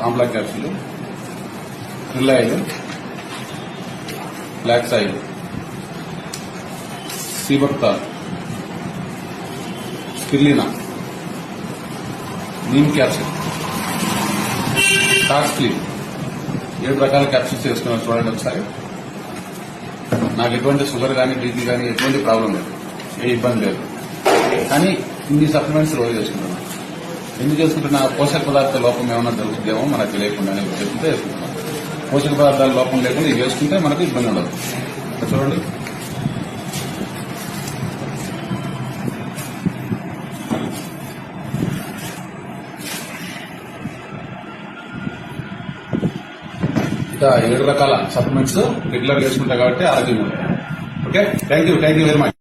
Amla capsule, krill oil, flax oil, sea buckthorn, spirulina, neem capsule, tox clean 7 రకాల capsules వేసుకున్నారు. చూడండి ఒకసారి. నాకు ఎటువంటి షుగర్ కానీ బీపీ కానీ ఎటువంటి ప్రాబ్లం లేదు, ఏ ఇబ్బంది లేదు. కానీ ఇన్ని సప్లిమెంట్స్ రోజు చేసుకుంటున్నాను. ఎందుకు చేసుకుంటున్నా? పోషక పదార్థాల లోపం ఏమైనా జరుగుతుందేమో మనకు తెలియకుండానే చేసుకుంటే వేసుకుంటున్నాం. పోషక పదార్థాల లోపం లేకుండా ఇవి వేసుకుంటే మనకు ఇబ్బంది ఉండదు. చూడండి. ఇంకా 7 రకాల సప్లిమెంట్స్ రెగ్యులర్ చేసుకుంటా కాబట్టి ఆరోగ్యంగా ఉంటాయి. Okay, thank you very much.